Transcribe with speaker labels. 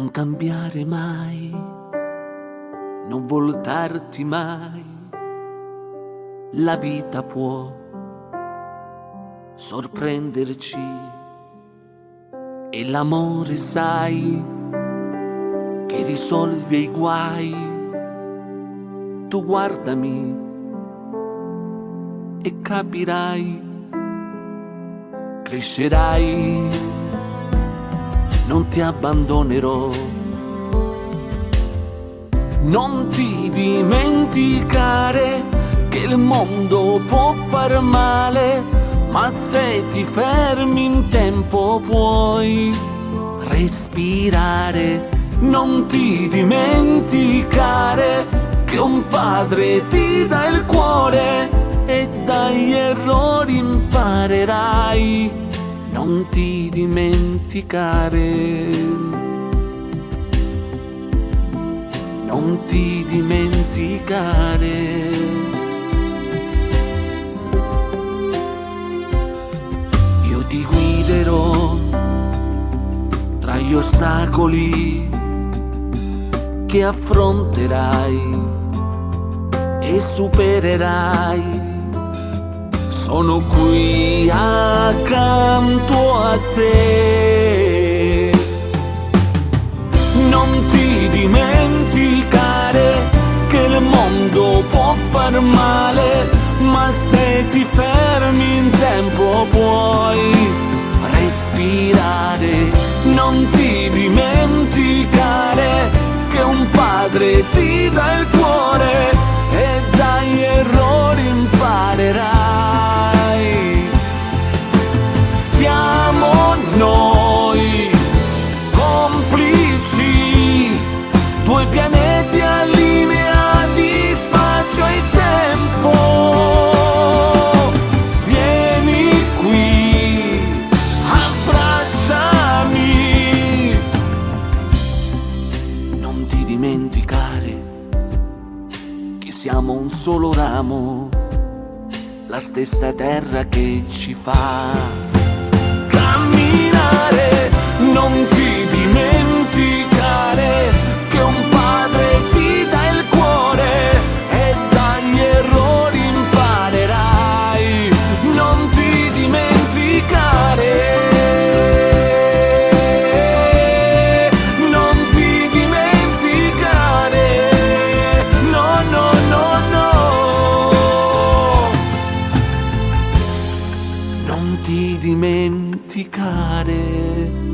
Speaker 1: Non cambiare mai, non voltarti mai. La vita può sorprenderci e l'amore sai che risolve i guai. Tu guardami e capirai, crescerai, non ti abbandonerò. Non ti dimenticare che il mondo può far male, ma se ti fermi in tempo puoi respirare. Non ti dimenticare che un padre ti dà il cuore e dagli errori imparerai. Non ti dimenticare, non ti dimenticare. Io ti guiderò tra gli ostacoli che affronterai e supererai. Sono qui accanto a te. Non ti dimenticare che il mondo può far male, ma se ti fermi in tempo puoi respirare. Non ti dimenticare che un padre ti dà il cuore e dagli errori imparerai. Siamo noi complici, due pianeti allineati, spazio e tempo. Vieni qui, abbracciami. Non ti dimenticare che siamo un solo ramo, la stessa terra che ci fa camminare. Non ti dimenticare che un padre ti dà il cuore e dagli errori imparerai. Non ti dimenticare, non ti dimenticare, no, no, no, no. Non ti dimenticare.